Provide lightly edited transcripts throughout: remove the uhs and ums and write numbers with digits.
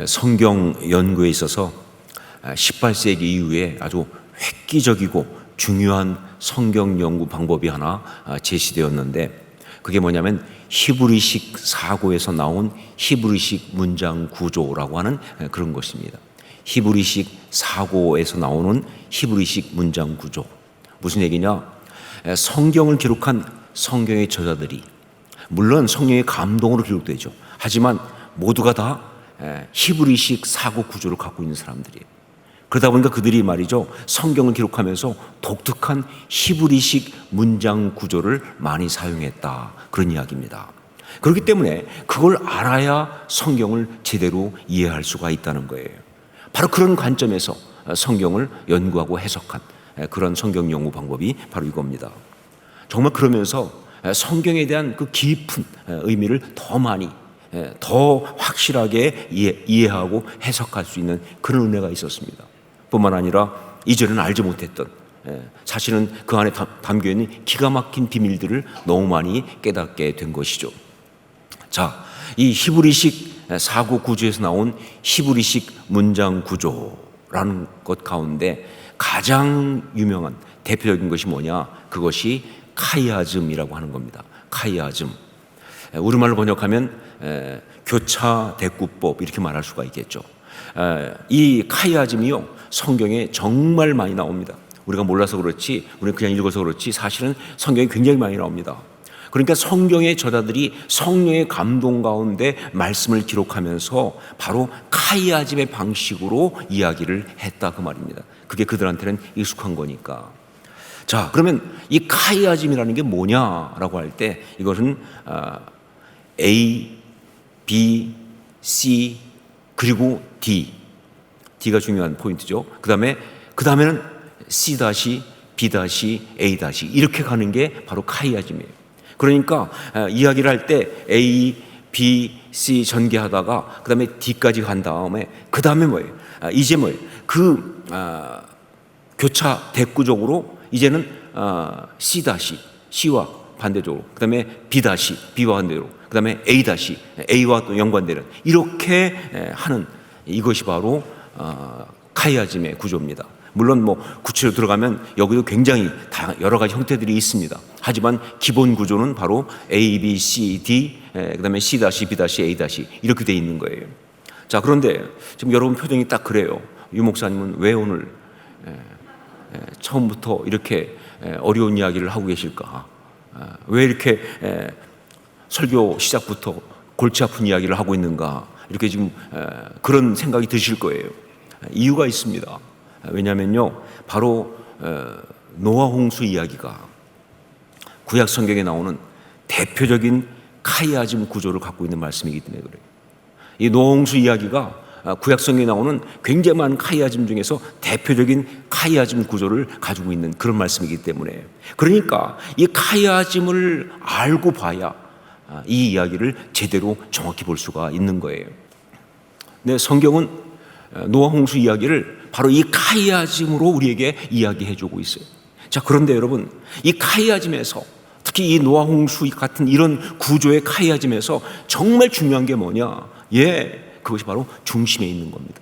성경 연구에 있어서 18세기 이후에 아주 획기적이고 중요한 성경 연구 방법이 하나 제시되었는데, 그게 뭐냐면 히브리식 사고에서 나온 히브리식 문장 구조라고 하는 그런 것입니다. 히브리식 사고에서 나오는 히브리식 문장 구조. 무슨 얘기냐? 성경을 기록한 성경의 저자들이, 물론 성령의 감동으로 기록되죠. 하지만 모두가 다 히브리식 사고 구조를 갖고 있는 사람들이에요. 그러다 보니까 그들이 말이죠, 성경을 기록하면서 독특한 히브리식 문장 구조를 많이 사용했다, 그런 이야기입니다. 그렇기 때문에 그걸 알아야 성경을 제대로 이해할 수가 있다는 거예요. 바로 그런 관점에서 성경을 연구하고 해석한 그런 성경 연구 방법이 바로 이겁니다. 정말 그러면서 성경에 대한 그 깊은 의미를 더 많이, 더 확실하게 이해하고 해석할 수 있는 그런 은혜가 있었습니다. 뿐만 아니라 이전에는 알지 못했던, 사실은 그 안에 담겨있는 기가 막힌 비밀들을 너무 많이 깨닫게 된 것이죠. 자, 이 히브리식 사고 구조에서 나온 히브리식 문장 구조라는 것 가운데 가장 유명한 대표적인 것이 뭐냐? 그것이 카이아즘이라고 하는 겁니다. 카이아즘. 우리말로 번역하면 교차 대꾸법, 이렇게 말할 수가 있겠죠. 이 카이아즘이요, 성경에 정말 많이 나옵니다. 우리가 몰라서 그렇지, 우리는 그냥 읽어서 그렇지, 사실은 성경에 굉장히 많이 나옵니다. 그러니까 성경의 저자들이 성령의 감동 가운데 말씀을 기록하면서 바로 카이아즘의 방식으로 이야기를 했다, 그 말입니다. 그게 그들한테는 익숙한 거니까. 자, 그러면 이 카이아즘이라는 게 뭐냐라고 할 때, 이것은 A, B, C 그리고 D가 중요한 포인트죠. 그 다음에는 C 다시 B 다시 A 다시 이렇게 가는 게 바로 카이아즘이에요. 그러니까 이야기를 할 때 A, B, C 전개하다가 그 다음에 D까지 간 다음에 그 다음에 뭐예요? 이제 뭐예요? 교차 대꾸적으로 이제는 C 다시 C와 반대적으로, 그 다음에 B 다시 B와 반대로, 그 다음에 A 다시 A와 또 연관되는, 이렇게 하는 이것이 바로 카이아즘의 구조입니다. 물론 뭐 구체로 들어가면 여기도 굉장히 여러 가지 형태들이 있습니다. 하지만 기본 구조는 바로 A, B, C, D, 그 다음에 C 다시 B 다시 A 다시 이렇게 돼 있는 거예요. 자, 그런데 지금 여러분 표정이 딱 그래요. 유 목사님은 왜 오늘 처음부터 이렇게 어려운 이야기를 하고 계실까? 왜 이렇게 설교 시작부터 골치 아픈 이야기를 하고 있는가? 이렇게 지금 그런 생각이 드실 거예요. 이유가 있습니다. 왜냐하면요, 바로 노아 홍수 이야기가 구약 성경에 나오는 대표적인 카이아즘 구조를 갖고 있는 말씀이기 때문에 그래요. 이 노아 홍수 이야기가 구약 성경에 나오는 굉장히 많은 카이아즘 중에서 대표적인 카이아즘 구조를 가지고 있는 그런 말씀이기 때문에, 그러니까 이 카이아즘을 알고 봐야 이 이야기를 제대로 정확히 볼 수가 있는 거예요. 네, 성경은 노아 홍수 이야기를 바로 이 카이아즘으로 우리에게 이야기해주고 있어요. 자, 그런데 여러분, 이 카이아즘에서, 특히 이 노아 홍수 같은 이런 구조의 카이아즘에서 정말 중요한 게 뭐냐? 그것이 바로 중심에 있는 겁니다.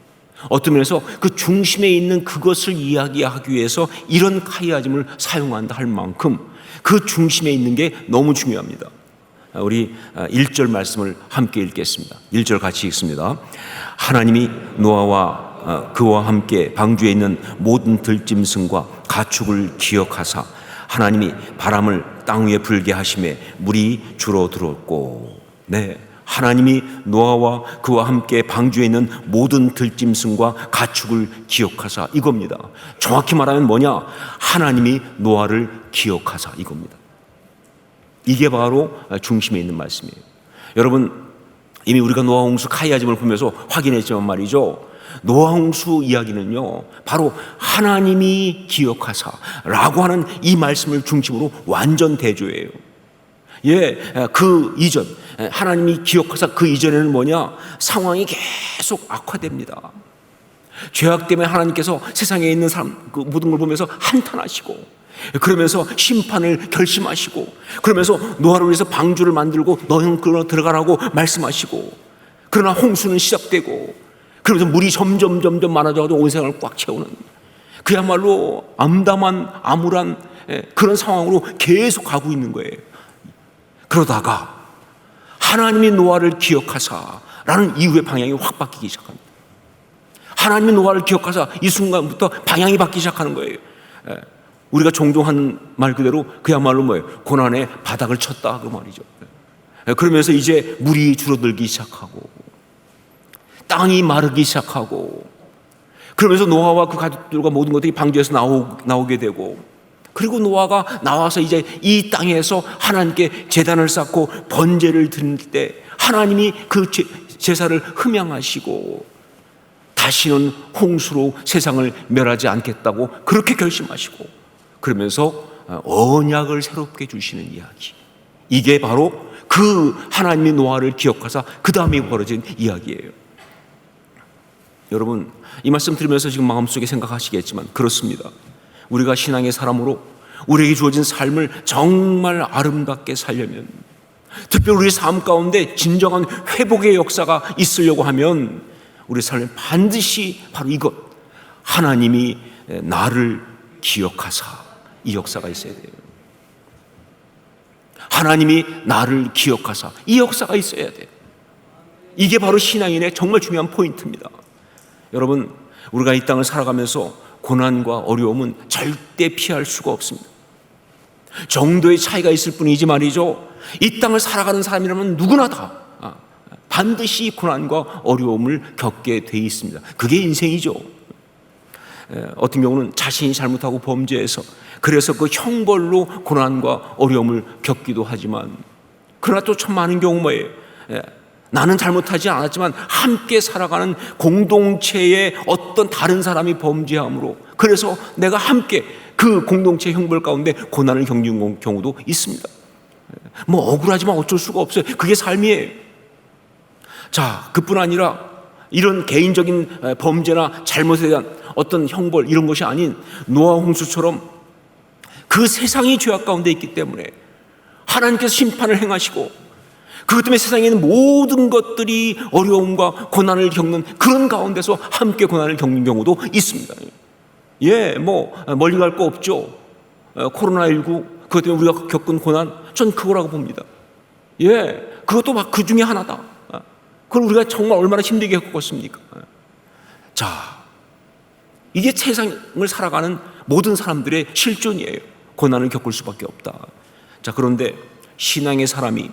어떤 면에서 그 중심에 있는 그것을 이야기하기 위해서 이런 카이아즘을 사용한다 할 만큼 그 중심에 있는 게 너무 중요합니다. 우리 1절 말씀을 함께 읽겠습니다. 1절 같이 읽습니다. 하나님이 노아와 그와 함께 방주에 있는 모든 들짐승과 가축을 기억하사 하나님이 바람을 땅 위에 불게 하심에 물이 줄어들었고. 네, 하나님이 노아와 그와 함께 방주에 있는 모든 들짐승과 가축을 기억하사, 이겁니다. 정확히 말하면 뭐냐? 하나님이 노아를 기억하사, 이겁니다. 이게 바로 중심에 있는 말씀이에요. 여러분, 이미 우리가 노아 홍수 카이아즘을 보면서 확인했지만 말이죠, 노아 홍수 이야기는요, 바로 하나님이 기억하사라고 하는 이 말씀을 중심으로 완전 대조예요. 그 이전, 하나님이 기억하사 그 이전에는 뭐냐? 상황이 계속 악화됩니다. 죄악 때문에 하나님께서 세상에 있는 사람, 그 모든 걸 보면서 한탄하시고, 그러면서 심판을 결심하시고, 그러면서 노아를 위해서 방주를 만들고 너희는 그로 들어가라고 말씀하시고, 그러나 홍수는 시작되고, 그러면서 물이 점점 많아져가지고 온 세상을 꽉 채우는, 그야말로 암담한 암울한 그런 상황으로 계속 가고 있는 거예요. 그러다가 하나님이 노아를 기억하사라는 이후의 방향이 확 바뀌기 시작합니다. 하나님이 노아를 기억하사 이 순간부터 방향이 바뀌기 시작하는 거예요. 우리가 종종 한 말 그대로 그야말로 뭐예요? 고난의 바닥을 쳤다 그 말이죠. 그러면서 이제 물이 줄어들기 시작하고 땅이 마르기 시작하고, 그러면서 노아와 그 가족들과 모든 것들이 방주에서 나오게 되고, 그리고 노아가 나와서 이제 이 땅에서 하나님께 제단을 쌓고 번제를 드릴 때 하나님이 그 제사를 흠양하시고 다시는 홍수로 세상을 멸하지 않겠다고 그렇게 결심하시고, 그러면서 언약을 새롭게 주시는 이야기, 이게 바로 그 하나님이 노아를 기억하사 그 다음에 벌어진 이야기예요. 여러분, 이 말씀 들으면서 지금 마음속에 생각하시겠지만 그렇습니다. 우리가 신앙의 사람으로 우리에게 주어진 삶을 정말 아름답게 살려면, 특별히 우리 삶 가운데 진정한 회복의 역사가 있으려고 하면 우리 삶에 반드시 바로 이것, 하나님이 나를 기억하사, 이 역사가 있어야 돼요. 하나님이 나를 기억하사, 이 역사가 있어야 돼요. 이게 바로 신앙인의 정말 중요한 포인트입니다. 여러분, 우리가 이 땅을 살아가면서 고난과 어려움은 절대 피할 수가 없습니다. 정도의 차이가 있을 뿐이지 말이죠, 이 땅을 살아가는 사람이라면 누구나 다 반드시 고난과 어려움을 겪게 돼 있습니다. 그게 인생이죠. 어떤 경우는 자신이 잘못하고 범죄해서 그래서 그 형벌로 고난과 어려움을 겪기도 하지만, 그러나 또 참 많은 경우 뭐예요? 나는 잘못하지 않았지만 함께 살아가는 공동체의 어떤 다른 사람이 범죄함으로, 그래서 내가 함께 그 공동체 형벌 가운데 고난을 겪는 경우도 있습니다. 뭐 억울하지만 어쩔 수가 없어요. 그게 삶이에요. 자, 그뿐 아니라 이런 개인적인 범죄나 잘못에 대한 어떤 형벌, 이런 것이 아닌 노아 홍수처럼 그 세상이 죄악 가운데 있기 때문에 하나님께서 심판을 행하시고, 그것 때문에 세상에 있는 모든 것들이 어려움과 고난을 겪는 그런 가운데서 함께 고난을 겪는 경우도 있습니다. 뭐 멀리 갈 거 없죠. 코로나19, 그것 때문에 우리가 겪은 고난, 전 그거라고 봅니다. 그것도 막 그 중에 하나다. 그걸 우리가 정말 얼마나 힘들게 겪었습니까? 자, 이게 세상을 살아가는 모든 사람들의 실존이에요. 고난을 겪을 수밖에 없다. 자, 그런데 신앙의 사람이,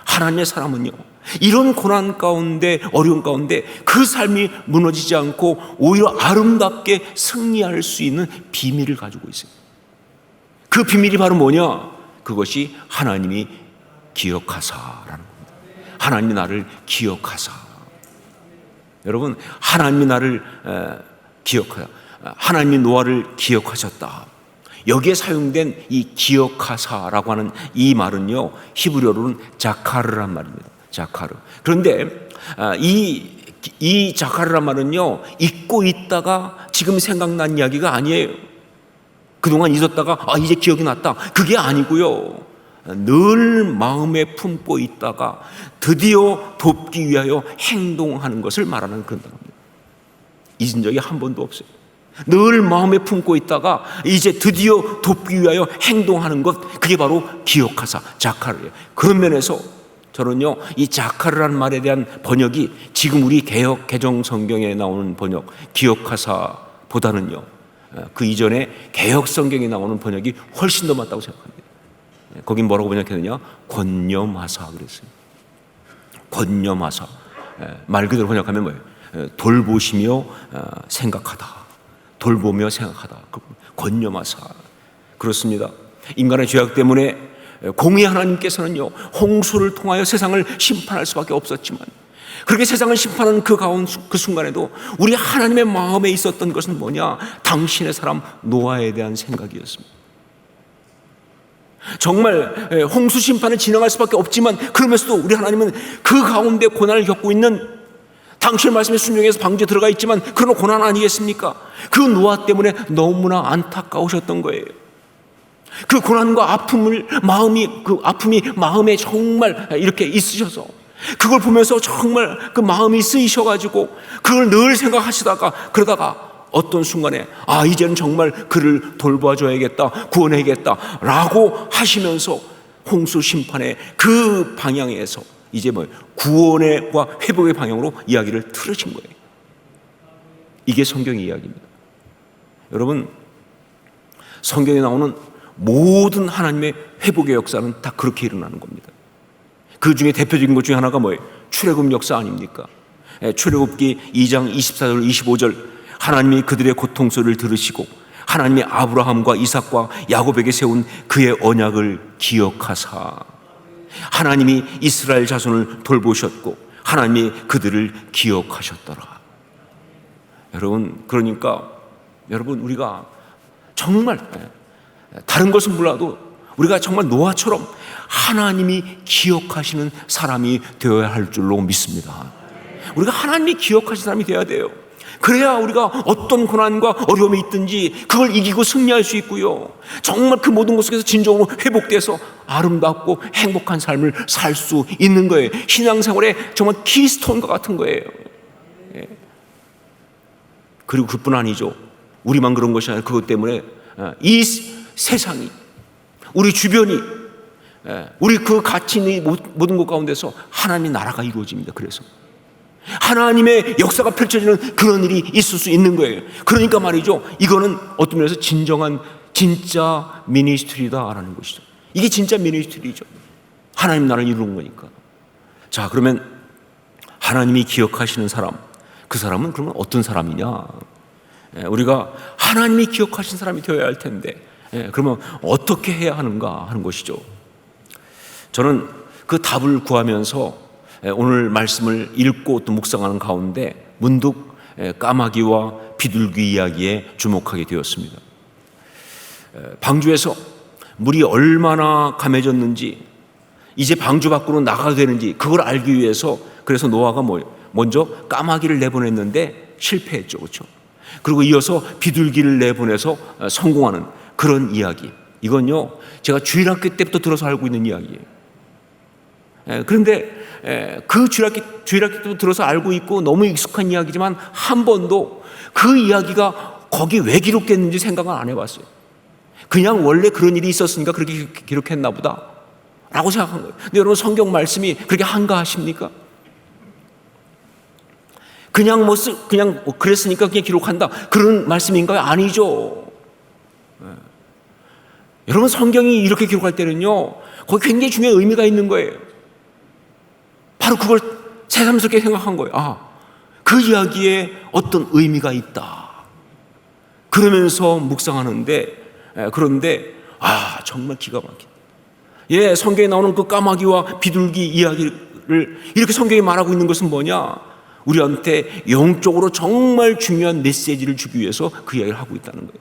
하나님의 사람은요, 이런 고난 가운데, 어려움 가운데 그 삶이 무너지지 않고 오히려 아름답게 승리할 수 있는 비밀을 가지고 있어요. 그 비밀이 바로 뭐냐? 그것이 하나님이 기억하사라는 겁니다. 하나님이 나를 기억하사. 여러분, 하나님이 나를 기억하사, 하나님이 노아를 기억하셨다. 여기에 사용된 이 기억하사라고 하는 이 말은요, 히브리어로는 자카르란 말입니다. 자카르. 그런데 이 자카르란 말은요, 잊고 있다가 지금 생각난 이야기가 아니에요. 그동안 잊었다가 이제 기억이 났다, 그게 아니고요, 늘 마음에 품고 있다가 드디어 돕기 위하여 행동하는 것을 말하는 그런 단어입니다. 잊은 적이 한 번도 없어요. 늘 마음에 품고 있다가 이제 드디어 돕기 위하여 행동하는 것, 그게 바로 기억하사, 자카르예요. 그런 면에서 저는요, 이 자카르라는 말에 대한 번역이 지금 우리 개역 개정 성경에 나오는 번역 기억하사보다는요, 그 이전에 개역 성경에 나오는 번역이 훨씬 더 맞다고 생각합니다. 거긴 뭐라고 번역했느냐? 권념하사 그랬어요. 권념하사. 말 그대로 번역하면 뭐예요? 돌보시며 생각하다, 돌보며 생각하다, 권념하사. 그렇습니다. 인간의 죄악 때문에 공의 하나님께서는요, 홍수를 통하여 세상을 심판할 수밖에 없었지만, 그렇게 세상을 심판하는 그 순간에도 우리 하나님의 마음에 있었던 것은 뭐냐? 당신의 사람 노아에 대한 생각이었습니다. 정말 홍수 심판을 진행할 수밖에 없지만, 그러면서도 우리 하나님은 그 가운데 고난을 겪고 있는, 당신의 말씀에 순종해서 방주에 들어가 있지만 그런 고난 아니겠습니까? 그 노아 때문에 너무나 안타까우셨던 거예요. 그 고난과 아픔이 마음에 정말 이렇게 있으셔서 그걸 보면서 정말 그 마음이 쓰이셔가지고 그걸 늘 생각하시다가 그러다가 어떤 순간에 이제는 정말 그를 돌봐줘야겠다, 구원해야겠다 라고 하시면서 홍수 심판의 그 방향에서 이제 구원과 회복의 방향으로 이야기를 틀으신 거예요. 이게 성경의 이야기입니다. 여러분, 성경에 나오는 모든 하나님의 회복의 역사는 다 그렇게 일어나는 겁니다. 그 중에 대표적인 것 중에 하나가 뭐예요? 출애굽 역사 아닙니까? 출애굽기 2장 24절 25절 하나님이 그들의 고통 소리를 들으시고 하나님이 아브라함과 이삭과 야곱에게 세운 그의 언약을 기억하사 하나님이 이스라엘 자손을 돌보셨고 하나님이 그들을 기억하셨더라. 여러분, 그러니까 여러분, 우리가 정말 다른 것은 몰라도 우리가 정말 노아처럼 하나님이 기억하시는 사람이 되어야 할 줄로 믿습니다. 우리가 하나님이 기억하시는 사람이 되어야 돼요. 그래야 우리가 어떤 고난과 어려움이 있든지 그걸 이기고 승리할 수 있고요, 정말 그 모든 것 속에서 진정으로 회복돼서 아름답고 행복한 삶을 살 수 있는 거예요. 신앙생활의 정말 키스톤과 같은 거예요. 그리고 그뿐 아니죠. 우리만 그런 것이 아니라 그것 때문에 이 세상이, 우리 주변이, 우리 그 가치 있는 모든 것 가운데서 하나님의 나라가 이루어집니다. 그래서 하나님의 역사가 펼쳐지는 그런 일이 있을 수 있는 거예요. 그러니까 말이죠, 이거는 어떤 면에서 진짜 미니스트리다라는 것이죠. 이게 진짜 미니스트리죠. 하나님 나라를 이루는 거니까. 자, 그러면 하나님이 기억하시는 사람, 그 사람은 그러면 어떤 사람이냐? 우리가 하나님이 기억하신 사람이 되어야 할 텐데, 그러면 어떻게 해야 하는가 하는 것이죠. 저는 그 답을 구하면서 오늘 말씀을 읽고 또 묵상하는 가운데 문득 까마귀와 비둘기 이야기에 주목하게 되었습니다. 방주에서 물이 얼마나 감해졌는지, 이제 방주 밖으로 나가야 되는지 그걸 알기 위해서, 그래서 노아가 먼저 까마귀를 내보냈는데 실패했죠. 그렇죠? 그리고 이어서 비둘기를 내보내서 성공하는 그런 이야기. 이건요, 제가 주일학교 때부터 들어서 알고 있는 이야기예요. 그런데 그 주일학교 때부터 들어서 알고 있고 너무 익숙한 이야기지만 한 번도 그 이야기가 거기 왜 기록됐는지 생각을 안 해봤어요. 그냥 원래 그런 일이 있었으니까 그렇게 기록했나 보다 라고 생각한 거예요. 근데 여러분, 성경 말씀이 그렇게 한가하십니까? 그냥 그랬으니까 그냥 기록한다, 그런 말씀인가요? 아니죠. 여러분, 성경이 이렇게 기록할 때는요, 거기 굉장히 중요한 의미가 있는 거예요. 바로 그걸 새삼스럽게 생각한 거예요. 그 이야기에 어떤 의미가 있다. 그러면서 묵상하는데, 그런데 정말 기가 막히다. 성경에 나오는 그 까마귀와 비둘기 이야기를 이렇게 성경이 말하고 있는 것은 뭐냐? 우리한테 영적으로 정말 중요한 메시지를 주기 위해서 그 이야기를 하고 있다는 거예요.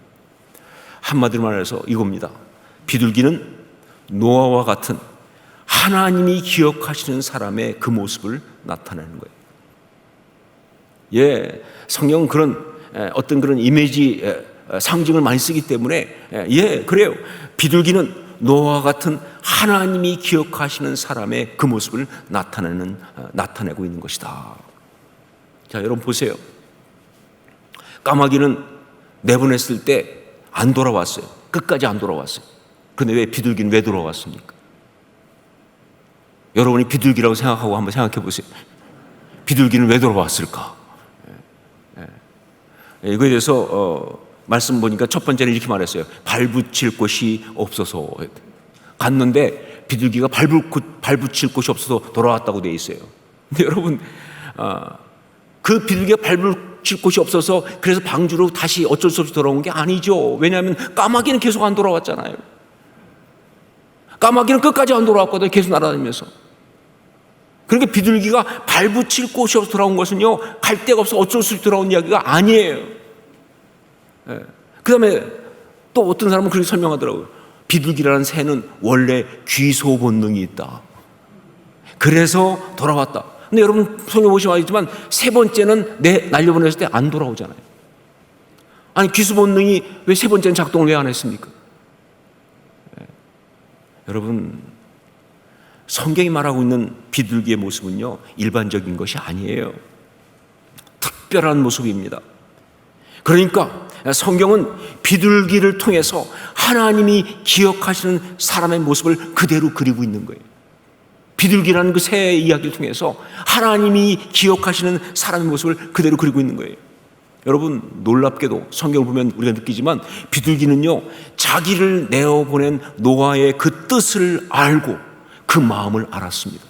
한마디로 말해서 이겁니다. 비둘기는 노아와 같은 하나님이 기억하시는 사람의 그 모습을 나타내는 거예요. 성경은 어떤 그런 이미지, 상징을 많이 쓰기 때문에 그래요. 비둘기는 노아와 같은 하나님이 기억하시는 사람의 그 모습을 나타내고 있는 것이다. 자, 여러분 보세요. 까마귀는 내보냈을 때 안 돌아왔어요. 끝까지 안 돌아왔어요. 그런데 왜 비둘기는 왜 돌아왔습니까? 여러분이 비둘기라고 생각하고 한번 생각해 보세요. 비둘기는 왜 돌아왔을까? 이거에 대해서 말씀 보니까 첫 번째는 이렇게 말했어요. 발붙일 곳이 없어서. 갔는데 비둘기가 발붙일 곳이 없어서 돌아왔다고 되어 있어요. 근데 여러분, 그 비둘기가 발붙일 곳이 없어서 그래서 방주로 다시 어쩔 수 없이 돌아온 게 아니죠. 왜냐하면 까마귀는 계속 안 돌아왔잖아요. 까마귀는 끝까지 안 돌아왔거든요. 계속 날아다니면서. 그러니까 비둘기가 발붙일 곳이 없어 돌아온 것은요, 갈 데가 없어 어쩔 수 없이 돌아온 이야기가 아니에요. 그 다음에 또 어떤 사람은 그렇게 설명하더라고요. 비둘기라는 새는 원래 귀소 본능이 있다. 그래서 돌아왔다. 근데 여러분, 성경 보시면 알지만 세 번째는 날려보냈을 때 안 돌아오잖아요. 아니, 귀소 본능이 왜 세 번째는 작동을 왜 안 했습니까? 여러분, 성경이 말하고 있는 비둘기의 모습은요, 일반적인 것이 아니에요. 특별한 모습입니다. 그러니까 성경은 비둘기를 통해서 하나님이 기억하시는 사람의 모습을 그대로 그리고 있는 거예요. 비둘기라는 그 새의 이야기를 통해서 하나님이 기억하시는 사람의 모습을 그대로 그리고 있는 거예요. 여러분, 놀랍게도 성경을 보면 우리가 느끼지만 비둘기는요, 자기를 내어보낸 노아의 그 뜻을 알고 그 마음을 알았습니다.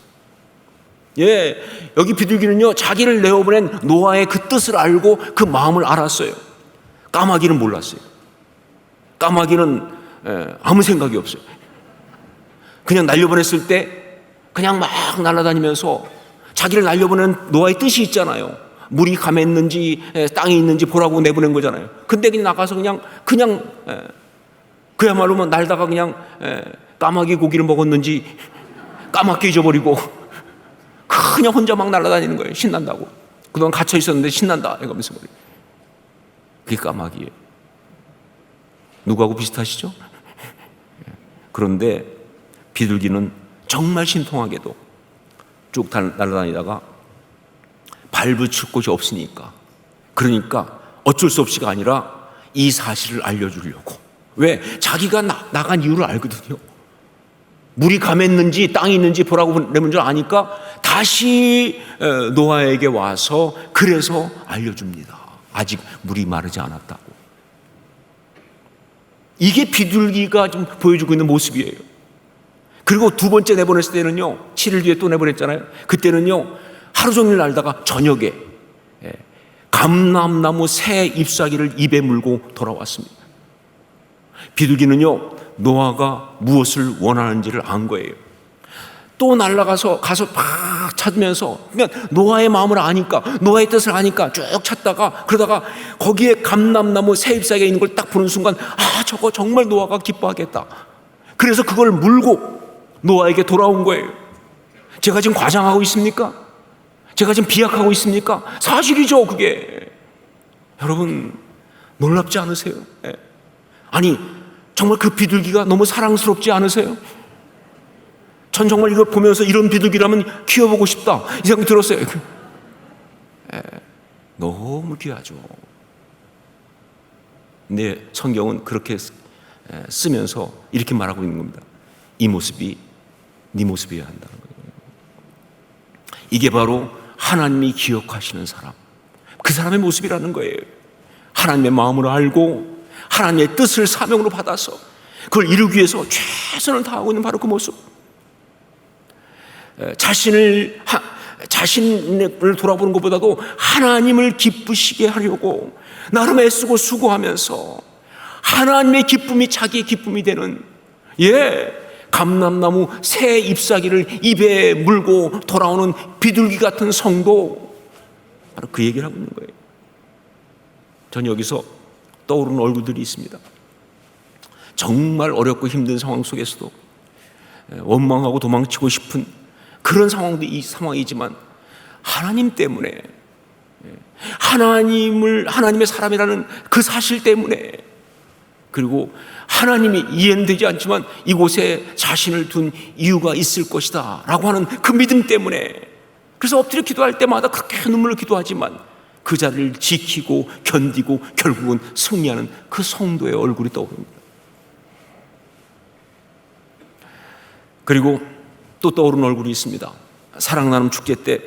여기 비둘기는요, 자기를 내어보낸 노아의 그 뜻을 알고 그 마음을 알았어요. 까마귀는 몰랐어요. 까마귀는 아무 생각이 없어요. 그냥 날려보냈을 때 그냥 막 날아다니면서 자기를 날려보낸 노아의 뜻이 있잖아요. 물이 감했는지 땅에 있는지 보라고 내보낸 거잖아요. 근데 그냥 나가서 그냥 그야말로 뭐 날다가 그냥 까마귀 고기를 먹었는지 까맣게 잊어버리고 그냥 혼자 막 날아다니는 거예요. 신난다고. 그동안 갇혀 있었는데 신난다 이러면서. 그게 까마귀예요. 누구하고 비슷하시죠? 그런데 비둘기는 정말 신통하게도 쭉 날아다니다가 발붙일 곳이 없으니까, 그러니까 어쩔 수 없이가 아니라 이 사실을 알려주려고. 왜? 자기가 나간 이유를 알거든요. 물이 감했는지 땅이 있는지 보라고 내면 줄 아니까 다시 노아에게 와서 그래서 알려줍니다. 아직 물이 마르지 않았다고. 이게 비둘기가 좀 보여주고 있는 모습이에요. 그리고 두 번째 내보냈을 때는요, 7일 뒤에 또 내보냈잖아요. 그때는요, 하루 종일 날다가 저녁에 감람나무 새 잎사귀를 입에 물고 돌아왔습니다. 비둘기는요, 노아가 무엇을 원하는지를 안 거예요. 또 날아가서 막 찾으면서, 그러니까 노아의 마음을 아니까, 노아의 뜻을 아니까 쭉 찾다가, 그러다가 거기에 감람나무 새 잎사귀가 있는 걸 딱 보는 순간, 저거 정말 노아가 기뻐하겠다. 그래서 그걸 물고 노아에게 돌아온 거예요. 제가 지금 과장하고 있습니까? 제가 지금 비약하고 있습니까? 사실이죠, 그게. 여러분, 놀랍지 않으세요? 아니, 정말 그 비둘기가 너무 사랑스럽지 않으세요? 전 정말 이걸 보면서 이런 비둘기라면 키워보고 싶다, 이 생각이 들었어요. 너무 귀하죠. 근데 성경은 그렇게 쓰면서 이렇게 말하고 있는 겁니다. 이 모습이 네 모습이어야 한다는 거예요. 이게 바로 하나님이 기억하시는 사람, 그 사람의 모습이라는 거예요. 하나님의 마음을 알고 하나님의 뜻을 사명으로 받아서 그걸 이루기 위해서 최선을 다하고 있는 바로 그 모습. 자신을 돌아보는 것보다도 하나님을 기쁘시게 하려고 나름 애쓰고 수고하면서 하나님의 기쁨이 자기의 기쁨이 되는, 감람나무 새 잎사귀를 입에 물고 돌아오는 비둘기 같은 성도, 바로 그 얘기를 하고 있는 거예요. 전 여기서 떠오르는 얼굴들이 있습니다. 정말 어렵고 힘든 상황 속에서도 원망하고 도망치고 싶은 그런 상황도 이 상황이지만 하나님 때문에, 하나님의 사람이라는 그 사실 때문에, 그리고 하나님이 이해는 되지 않지만 이곳에 자신을 둔 이유가 있을 것이다 라고 하는 그 믿음 때문에, 그래서 엎드려 기도할 때마다 그렇게 눈물로 기도하지만 그 자리를 지키고 견디고 결국은 승리하는 그 성도의 얼굴이 떠오릅니다. 그리고 또 떠오르는 얼굴이 있습니다. 사랑나눔 축제 때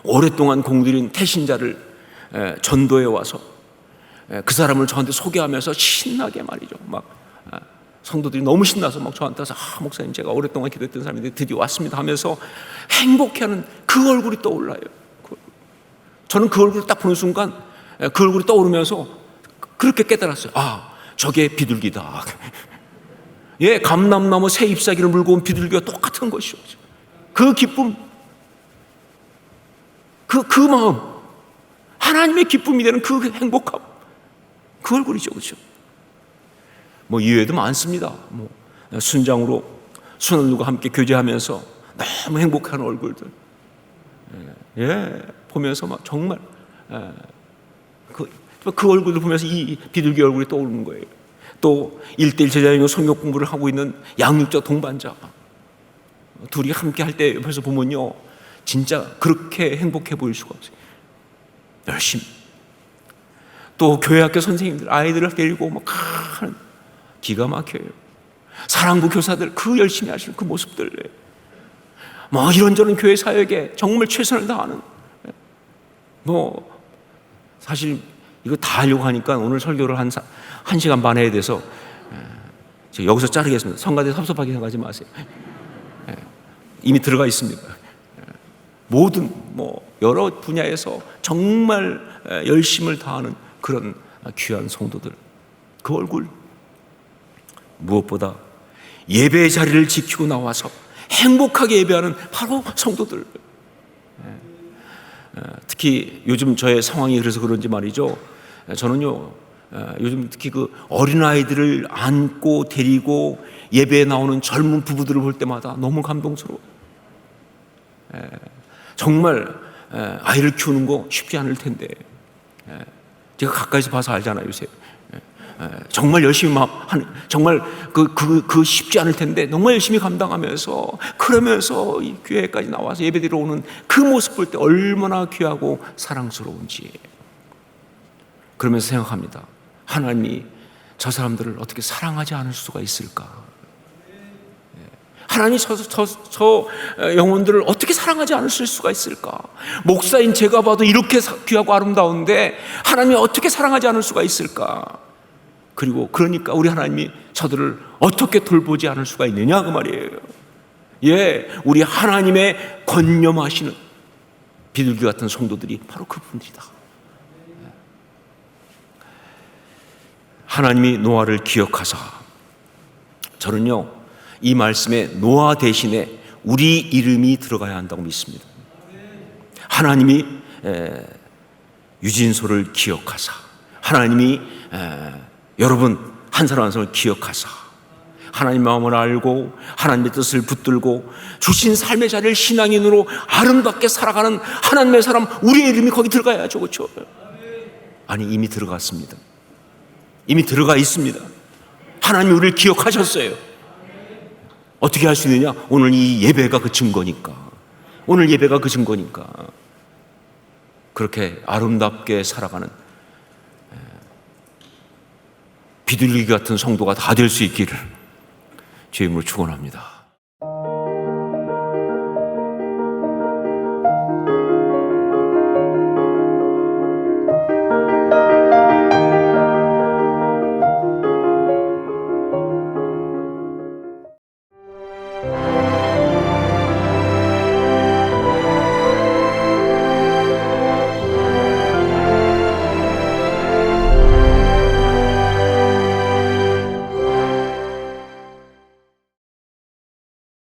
오랫동안 공들인 태신자를 전도해 와서 그 사람을 저한테 소개하면서 신나게 말이죠. 막 성도들이 너무 신나서 막 저한테 와서 목사님, 제가 오랫동안 기도했던 사람인데 드디어 왔습니다 하면서 행복해하는 그 얼굴이 떠올라요. 저는 그 얼굴을 딱 보는 순간 그 얼굴이 떠오르면서 그렇게 깨달았어요. 저게 비둘기다. 감람나무 새 잎사귀를 물고 온 비둘기가 똑같은 것이죠. 그 기쁨, 그 마음, 하나님의 기쁨이 되는 그 행복함, 그 얼굴이죠, 그렇죠? 이외에도 많습니다. 순장으로 순원들과 함께 교제하면서 너무 행복한 얼굴들, 보면서 막 정말 그 얼굴을 보면서 이 비둘기 얼굴이 떠오르는 거예요. 또 1:1 제자연구 성경 공부를 하고 있는 양육자 동반자, 둘이 함께 할 때 옆에서 보면요, 진짜 그렇게 행복해 보일 수가 없어요. 열심히. 또 교회 학교 선생님들 아이들을 데리고 막 하는, 기가 막혀요. 사랑부 교사들 그 열심히 하시는 그 모습들, 뭐 이런저런 교회 사역에 정말 최선을 다하는, 뭐 사실 이거 다 하려고 하니까 오늘 설교를 한 시간 반 해야 돼서 제가 여기서 자르겠습니다. 성가대 섭섭하게 생각하지 마세요. 이미 들어가 있습니다. 모든 뭐 여러 분야에서 정말 열심을 다하는 그런 귀한 성도들, 그 얼굴, 무엇보다 예배의 자리를 지키고 나와서 행복하게 예배하는 바로 성도들. 특히 요즘 저의 상황이 그래서 그런지 말이죠, 저는요 요즘 특히 그 어린아이들을 안고 데리고 예배에 나오는 젊은 부부들을 볼 때마다 너무 감동스러워. 정말 아이를 키우는 거 쉽지 않을 텐데, 제가 가까이서 봐서 알잖아요. 요새 정말 열심히 하는, 정말 그 쉽지 않을 텐데 정말 열심히 감당하면서, 그러면서 이 교회까지 나와서 예배드리러 오는 그 모습 볼 때 얼마나 귀하고 사랑스러운지. 그러면서 생각합니다. 하나님이 저 사람들을 어떻게 사랑하지 않을 수가 있을까? 하나님이 저 영혼들을 어떻게 사랑하지 않을 수가 있을까? 목사인 제가 봐도 이렇게 귀하고 아름다운데 하나님이 어떻게 사랑하지 않을 수가 있을까? 그리고 그러니까 우리 하나님이 저들을 어떻게 돌보지 않을 수가 있느냐, 그 말이에요. 우리 하나님의 권념하시는 비둘기 같은 성도들이 바로 그분들이다. 하나님이 노아를 기억하사, 저는요 이 말씀에 노아 대신에 우리 이름이 들어가야 한다고 믿습니다. 하나님이 유진소를 기억하사, 하나님이 여러분 한 사람 한 사람을 기억하사, 하나님 마음을 알고 하나님의 뜻을 붙들고 주신 삶의 자리를 신앙인으로 아름답게 살아가는 하나님의 사람, 우리의 이름이 거기 들어가야죠. 그렇죠? 아니, 이미 들어갔습니다. 이미 들어가 있습니다. 하나님이 우리를 기억하셨어요. 어떻게 할 수 있느냐? 오늘 이 예배가 그 증거니까. 오늘 예배가 그 증거니까. 그렇게 아름답게 살아가는 비둘기 같은 성도가 다 될 수 있기를 주의 이름으로 축원합니다.